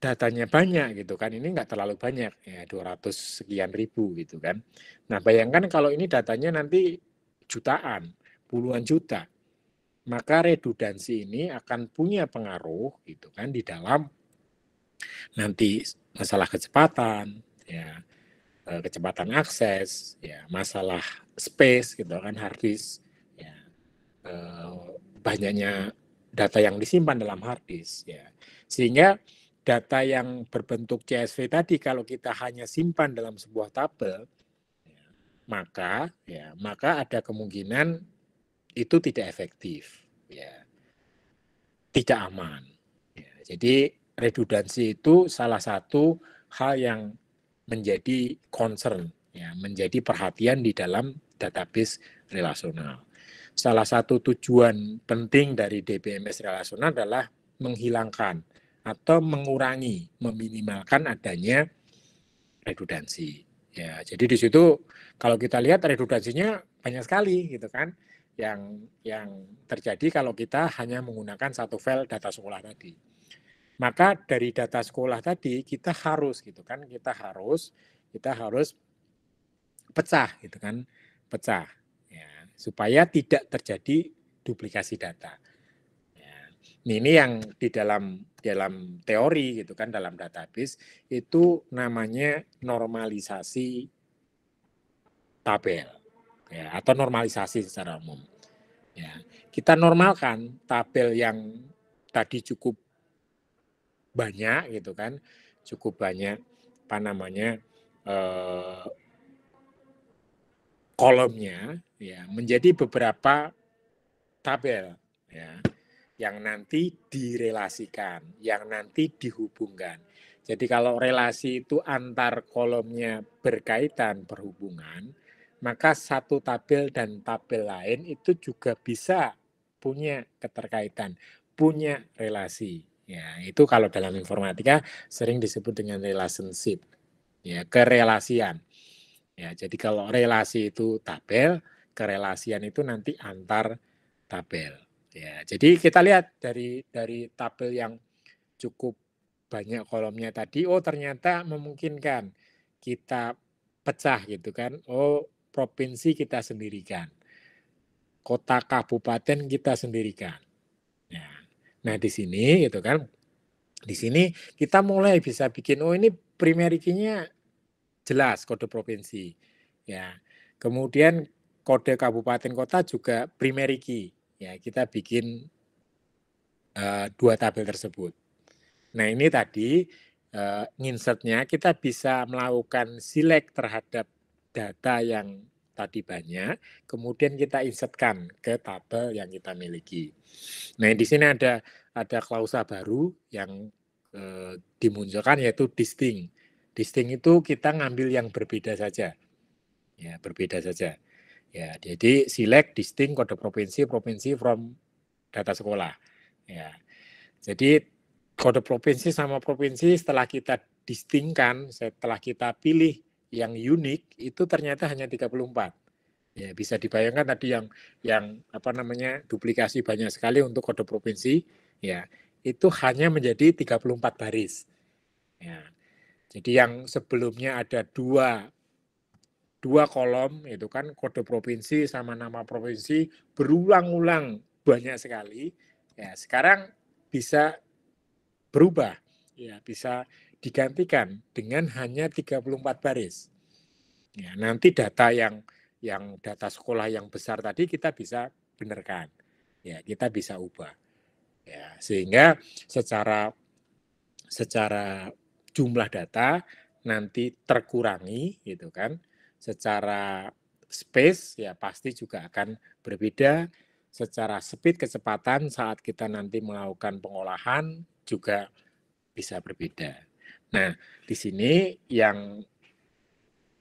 datanya banyak gitu kan, ini nggak terlalu banyak ya 200 sekian ribu gitu kan. Nah bayangkan kalau ini datanya nanti jutaan, puluhan juta, maka redundansi ini akan punya pengaruh gitu kan di dalam nanti masalah kecepatan ya, kecepatan akses ya, masalah space gitu kan, hard disk ya, banyaknya data yang disimpan dalam hard disk ya. Sehingga data yang berbentuk CSV tadi kalau kita hanya simpan dalam sebuah tabel, maka ada kemungkinan itu tidak efektif ya, tidak aman ya. Jadi redundansi itu salah satu hal yang menjadi concern ya, menjadi perhatian di dalam database relasional. Salah satu tujuan penting dari DBMS relasional adalah menghilangkan atau mengurangi, meminimalkan adanya redundansi. Ya, jadi di situ kalau kita lihat redundansinya banyak sekali gitu kan, yang terjadi kalau kita hanya menggunakan satu file data sekolah tadi. Maka dari data sekolah tadi kita harus gitu kan, kita harus pecah gitu kan, pecah ya, supaya tidak terjadi duplikasi data. Ya. Ini yang di dalam teori gitu kan, dalam database itu namanya normalisasi tabel ya, atau normalisasi secara umum. Ya, kita normalkan tabel yang tadi cukup banyak gitu kan, cukup banyak apa namanya kolomnya ya, menjadi beberapa tabel ya, yang nanti direlasikan, yang nanti dihubungkan. Jadi kalau relasi itu antar kolomnya berkaitan, berhubungan, maka satu tabel dan tabel lain itu juga bisa punya keterkaitan, punya relasi. Ya, itu kalau dalam informatika sering disebut dengan relationship. Ya, kerelasian. Ya, jadi kalau relasi itu tabel, kerelasian itu nanti antar tabel. Ya, jadi kita lihat dari tabel yang cukup banyak kolomnya tadi, oh ternyata memungkinkan kita pecah gitu kan. Oh, provinsi kita sendirikan. Kota kabupaten kita sendirikan. Ya. Nah, di sini gitu kan. Di sini kita mulai bisa bikin, oh ini primary key-nya jelas kode provinsi. Ya. Kemudian kode kabupaten kota juga primary key. Ya, kita bikin dua tabel tersebut. Nah, ini tadi nginsertnya kita bisa melakukan select terhadap data yang tadi banyak, kemudian kita insertkan ke tabel yang kita miliki. Nah, di sini ada klausa baru yang dimunculkan yaitu distinct. Distinct itu kita ngambil yang berbeda saja. Ya, berbeda saja. Ya, jadi select distinct kode provinsi from data sekolah. Ya. Jadi kode provinsi sama provinsi setelah kita distingkan, setelah kita pilih yang unik itu ternyata hanya 34. Ya, bisa dibayangkan tadi yang apa namanya duplikasi banyak sekali untuk kode provinsi, ya. Itu hanya menjadi 34 baris. Ya. Jadi yang sebelumnya ada dua kolom itu kan kode provinsi sama nama provinsi berulang-ulang banyak sekali. Ya, sekarang bisa berubah, ya bisa digantikan dengan hanya 34 baris. Ya, nanti data yang data sekolah yang besar tadi kita bisa benarkan. Ya, kita bisa ubah. Ya, sehingga secara jumlah data nanti terkurangi gitu kan. Secara space ya pasti juga akan berbeda, secara speed kecepatan saat kita nanti melakukan pengolahan juga bisa berbeda. Nah, di sini yang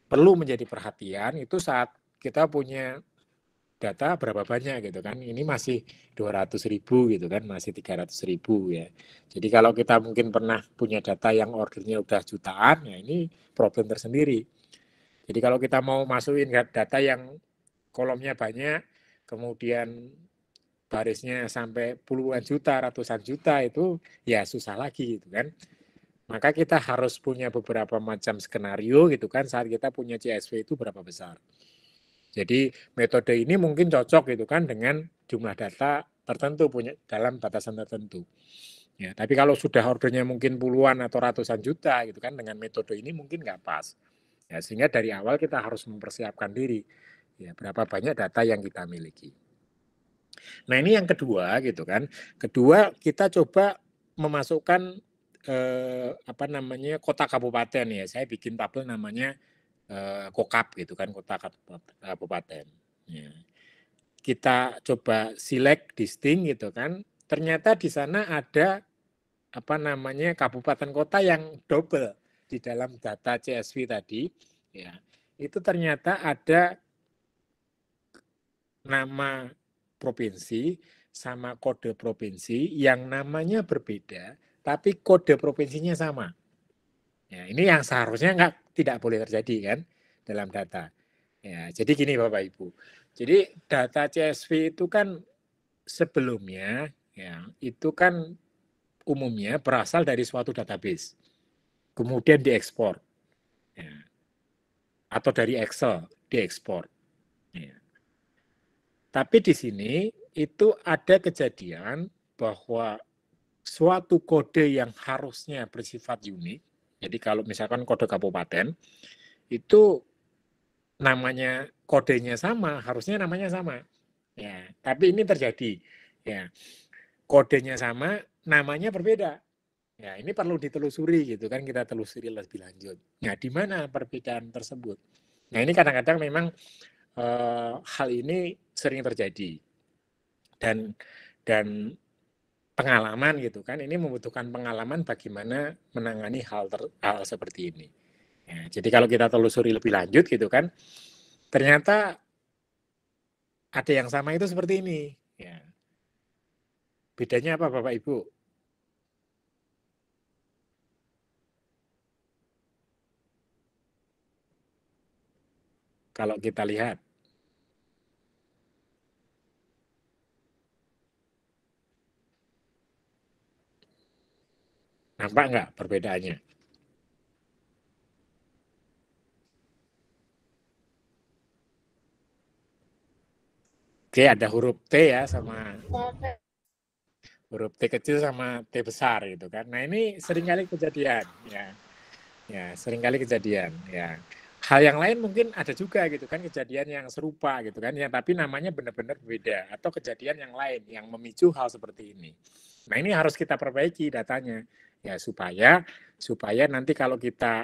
perlu menjadi perhatian itu saat kita punya data berapa banyak gitu kan. Ini masih 200.000 gitu kan, masih 300.000 ya. Jadi kalau kita mungkin pernah punya data yang ordernya udah jutaan, ya ini problem tersendiri. Jadi kalau kita mau masukin data yang kolomnya banyak, kemudian barisnya sampai puluhan juta, ratusan juta, itu ya susah lagi gitu kan. Maka kita harus punya beberapa macam skenario gitu kan saat kita punya CSV itu berapa besar. Jadi metode ini mungkin cocok gitu kan dengan jumlah data tertentu punya dalam batasan tertentu. Ya, tapi kalau sudah ordernya mungkin puluhan atau ratusan juta gitu kan dengan metode ini mungkin nggak pas. Ya, sehingga dari awal kita harus mempersiapkan diri. Ya, berapa banyak data yang kita miliki. Nah, ini yang kedua gitu kan. Kedua, kita coba memasukkan apa namanya kota kabupaten ya. Saya bikin tabel namanya kokap gitu kan, kota kabupaten. Ya. Kita coba select distinct gitu kan. Ternyata di sana ada apa namanya kabupaten kota yang double di dalam data CSV tadi. Ya, itu ternyata ada nama provinsi sama kode provinsi yang namanya berbeda, tapi kode provinsinya sama. Ya, ini yang seharusnya tidak boleh terjadi kan dalam data. Ya, jadi gini Bapak Ibu. Jadi data CSV itu kan sebelumnya ya itu kan umumnya berasal dari suatu database, kemudian diekspor, ya, atau dari Excel diekspor. Ya. Tapi di sini itu ada kejadian bahwa suatu kode yang harusnya bersifat unik, jadi kalau misalkan kode kabupaten, itu namanya kodenya sama, harusnya namanya sama. Ya, tapi ini terjadi. Ya, kodenya sama, namanya berbeda. Ya, ini perlu ditelusuri gitu kan, kita telusuri lebih lanjut. Nah, di mana perbedaan tersebut? Nah, ini kadang-kadang memang hal ini sering terjadi. Dan pengalaman gitu kan, ini membutuhkan pengalaman bagaimana menangani hal seperti ini. Ya, jadi kalau kita telusuri lebih lanjut gitu kan, ternyata ada yang sama itu seperti ini. Ya. Bedanya apa Bapak Ibu? Kalau kita lihat. Nampak nggak perbedaannya? Oke, ada huruf T ya sama huruf T kecil sama T besar gitu kan. Nah, ini seringkali kejadian ya. Ya, seringkali kejadian ya. Hal yang lain mungkin ada juga gitu kan kejadian yang serupa gitu kan ya, tapi namanya benar-benar berbeda atau kejadian yang lain yang memicu hal seperti ini. Nah, ini harus kita perbaiki datanya ya supaya nanti kalau kita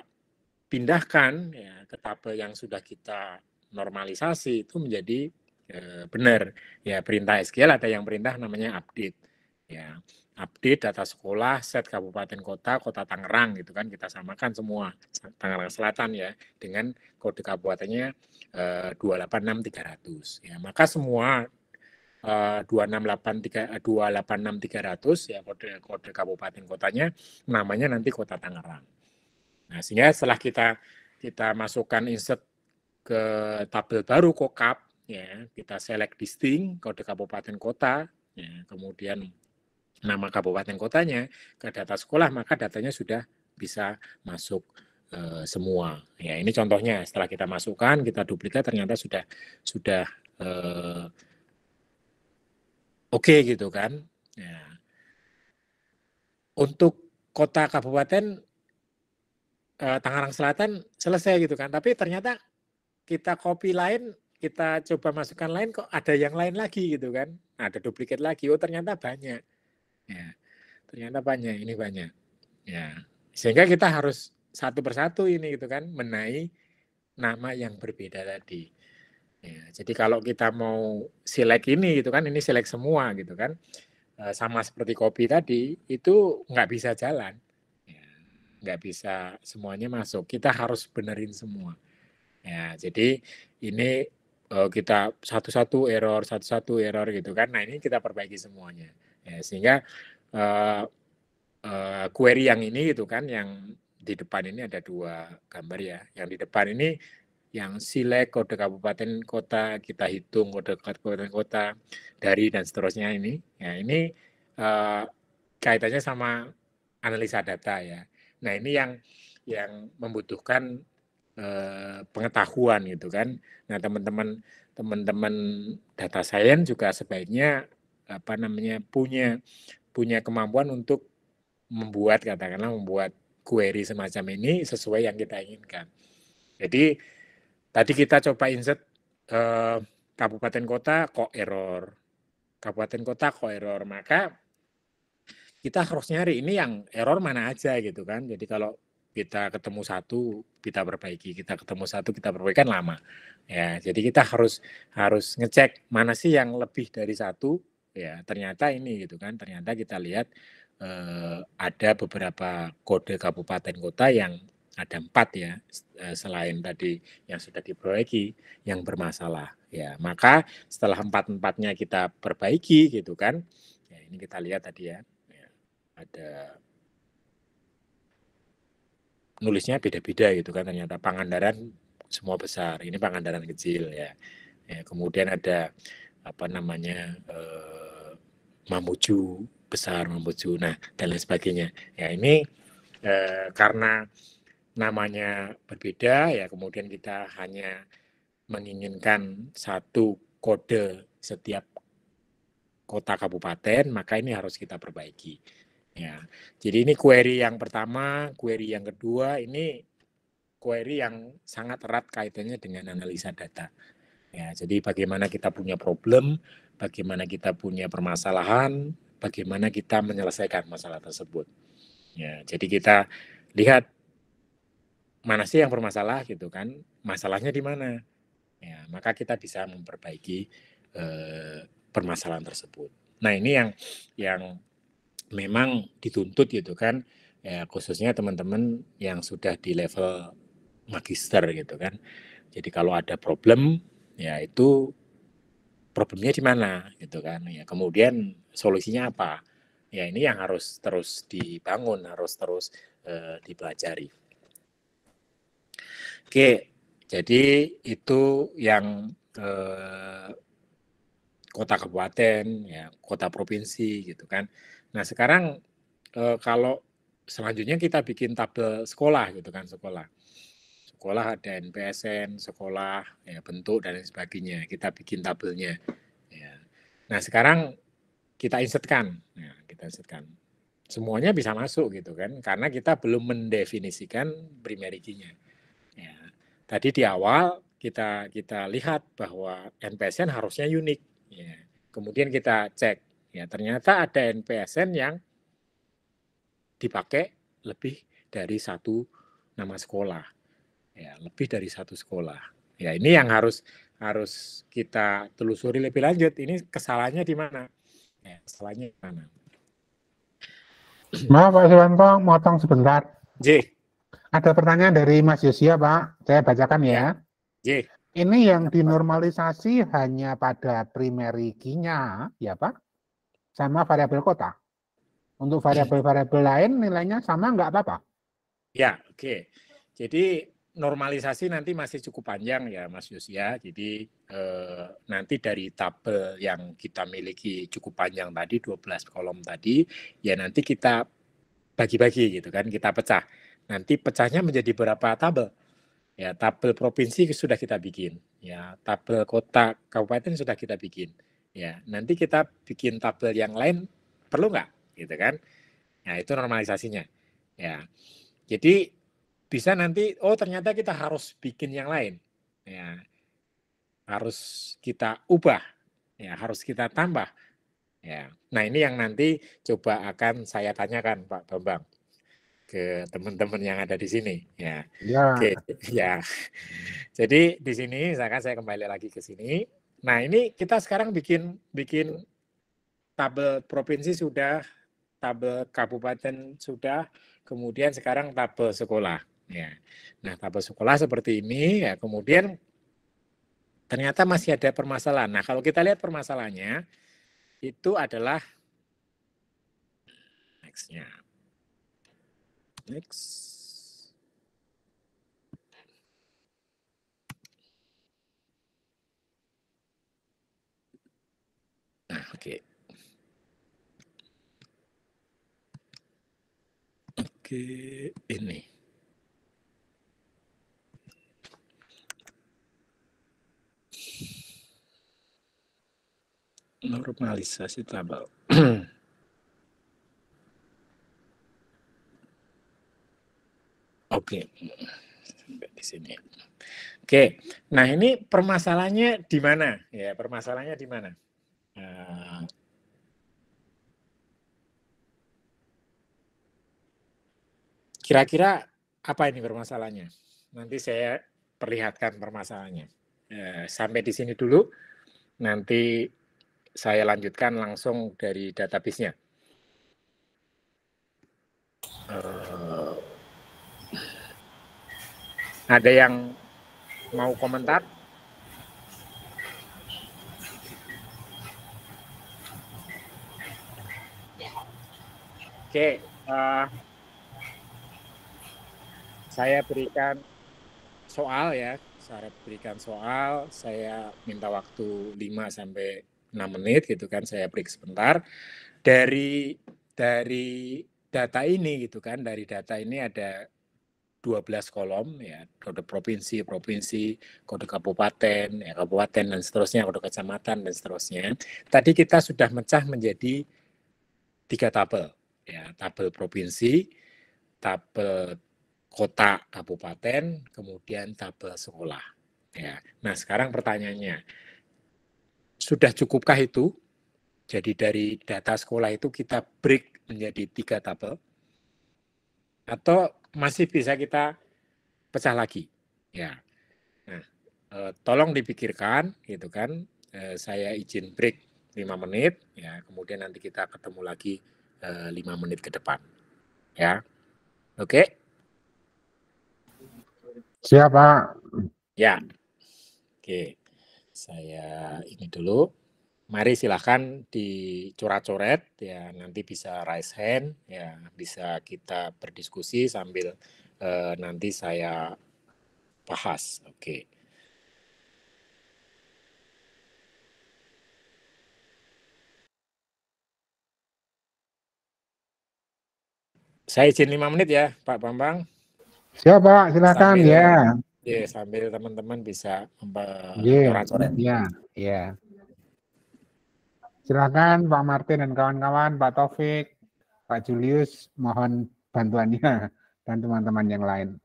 pindahkan ya ke tabel yang sudah kita normalisasi itu menjadi benar. Ya, perintah SQL ada yang perintah namanya update. Ya, update data sekolah set kabupaten kota Tangerang gitu kan, kita samakan semua Tangerang Selatan ya dengan kode kabupatennya 286300 ya, maka semua 286300 ya kode kabupaten kotanya namanya nanti kota Tangerang. Nah, sehingga setelah kita masukkan insert ke tabel baru kokap ya, kita select distinct kode kabupaten kota ya, kemudian nama kabupaten kotanya ke data sekolah, maka datanya sudah bisa masuk semua. Ya, ini contohnya setelah kita masukkan, kita duplikat ternyata sudah oke gitu kan. Ya. Untuk kota kabupaten Tangerang Selatan selesai gitu kan. Tapi ternyata kita copy lain, kita coba masukkan lain kok ada yang lain lagi gitu kan. Ada duplikat lagi. Oh, ternyata banyak. Ya. Ternyata banyak, ini banyak. Ya. Sehingga kita harus satu persatu ini gitu kan, menaik nama yang berbeda tadi. Ya, jadi kalau kita mau select ini gitu kan, ini select semua gitu kan, sama seperti kopi tadi, itu nggak bisa jalan. Ya, nggak bisa semuanya masuk, kita harus benerin semua. Ya, jadi ini kita satu-satu error gitu kan. Nah, ini kita perbaiki semuanya. Ya, sehingga query yang ini gitu kan, yang di depan ini ada 2 gambar ya. Yang di depan ini yang select kode kabupaten kota, kita hitung kode kabupaten kota dari dan seterusnya ini. Ya, ini kaitannya sama analisa data ya. Nah, ini yang membutuhkan pengetahuan gitu kan. Nah, teman-teman data science juga sebaiknya punya kemampuan untuk membuat query semacam ini sesuai yang kita inginkan. Jadi tadi kita coba insert kabupaten kota kok error. Kabupaten kota kok error. Maka kita harus nyari ini yang error mana aja gitu kan. Jadi kalau kita ketemu satu kita perbaiki, kita ketemu satu kita perbaiki kan lama. Ya, jadi kita harus ngecek mana sih yang lebih dari satu. Ya, ternyata ini gitu kan. Ternyata kita lihat ada beberapa kode kabupaten kota yang ada 4 ya, selain tadi yang sudah diperbaiki yang bermasalah. Ya, maka setelah 4-4-nya kita perbaiki gitu kan. Ya, ini kita lihat tadi ya. Ada nulisnya beda-beda gitu kan, ternyata Pangandaran semua besar, ini Pangandaran kecil ya. Ya, kemudian ada Mamuju besar, Mamuju, nah dan lain sebagainya. Ya ini karena namanya berbeda ya, kemudian kita hanya menginginkan satu kode setiap kota kabupaten, maka ini harus kita perbaiki. Ya, jadi ini query yang pertama, query yang kedua ini query yang sangat erat kaitannya dengan analisa data. Ya, jadi bagaimana kita punya problem, bagaimana kita punya permasalahan, bagaimana kita menyelesaikan masalah tersebut. Ya, jadi kita lihat mana sih yang bermasalah gitu kan, masalahnya di mana. Ya, maka kita bisa memperbaiki permasalahan tersebut. Nah, ini yang memang dituntut gitu kan, ya khususnya teman-teman yang sudah di level magister gitu kan. Jadi kalau ada problem, ya itu problemnya di mana gitu kan. Ya kemudian solusinya apa? Ya ini yang harus terus dibangun, harus terus dipelajari. Oke, jadi itu yang kota kabupaten, ya kota provinsi gitu kan. Nah sekarang kalau selanjutnya kita bikin tabel sekolah gitu kan, sekolah ada NPSN, sekolah ya bentuk dan lain sebagainya, kita bikin tabelnya ya. Nah sekarang kita insertkan, ya, kita insertkan semuanya bisa masuk gitu kan, karena kita belum mendefinisikan primary key-nya ya. Tadi di awal kita lihat bahwa NPSN harusnya unik ya. Kemudian kita cek ya, ternyata ada NPSN yang dipakai lebih dari satu nama sekolah ya, lebih dari satu sekolah ya. Ini yang harus kita telusuri lebih lanjut, ini kesalahannya di mana ya, kesalahannya di mana. Maaf Pak Suwanto, motong sebentar. J. Ada pertanyaan dari Mas Yosia Pak, saya bacakan ya. J. Ini yang dinormalisasi hanya pada primary key-nya ya Pak, sama variabel kota. Untuk variabel-variabel lain nilainya sama nggak apa-apa? Ya, oke. Jadi normalisasi nanti masih cukup panjang ya Mas Yus ya. Jadi nanti dari tabel yang kita miliki cukup panjang tadi, 12 kolom tadi, ya nanti kita bagi-bagi gitu kan, kita pecah. Nanti pecahnya menjadi berapa tabel? Ya, tabel provinsi sudah kita bikin. Ya, tabel kota kabupaten sudah kita bikin. Ya, nanti kita bikin tabel yang lain perlu nggak? Gitu kan? Nah, itu normalisasinya. Ya. Jadi bisa nanti, oh ternyata kita harus bikin yang lain, ya harus kita ubah, ya harus kita tambah, ya. Nah ini yang nanti coba akan saya tanyakan Pak Bambang. ke teman-teman yang ada di sini ya. Ya. Oke, ya. Jadi di sini misalkan saya kembali lagi ke sini. Nah, ini kita sekarang bikin tabel provinsi sudah, tabel kabupaten sudah, kemudian sekarang tabel sekolah ya. Nah, tabel sekolah seperti ini ya, kemudian ternyata masih ada permasalahan. Nah, kalau kita lihat permasalahannya itu adalah next-nya. Next. Nah, oke. Oke, ini. Normalisasi tabel. Oke, sampai di sini. Oke, nah ini permasalahannya di mana? Ya, permasalahannya di mana? Kira-kira apa ini permasalahannya? Nanti saya perlihatkan permasalahannya. Sampai di sini dulu, nanti saya lanjutkan langsung dari database-nya. Ada yang mau komentar? Oke, saya berikan soal ya. Saya berikan soal, saya minta waktu 5 sampai 6 menit gitu kan, saya break sebentar. Dari data ini gitu kan, dari data ini ada 12 kolom ya, kode provinsi, kode kabupaten, ya kabupaten dan seterusnya, kode kecamatan dan seterusnya. Tadi kita sudah mecah menjadi 3 tabel ya, tabel provinsi, tabel kota kabupaten, kemudian tabel sekolah. Ya. Nah, sekarang pertanyaannya, sudah cukupkah itu? Jadi dari data sekolah itu kita break menjadi 3 tabel, atau masih bisa kita pecah lagi? Ya. Nah, tolong dipikirkan, gitu kan. Saya izin break 5 menit, ya. Kemudian nanti kita ketemu lagi 5 menit ke depan, ya. Oke? Siap, Pak. Ya. Oke. Saya ini dulu. Mari silahkan dicoret-coret ya, nanti bisa raise hand ya, bisa kita berdiskusi sambil nanti saya bahas. Oke. Saya izin 5 menit ya, Pak Bambang. Siap, Pak. Silakan Sambil, ya. sambil teman-teman bisa Ya, coret-coret. ya. Silakan Pak Martin dan kawan-kawan, Pak Taufik, Pak Julius, mohon bantuannya dan teman-teman yang lain.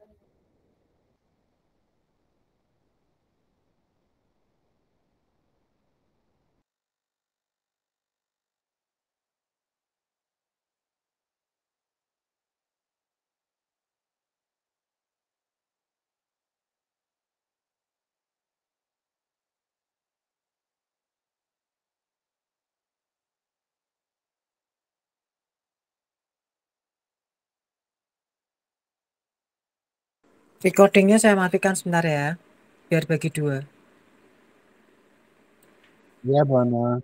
Recordingnya saya matikan sebentar ya, biar bagi 2. Ya, Bu Ana.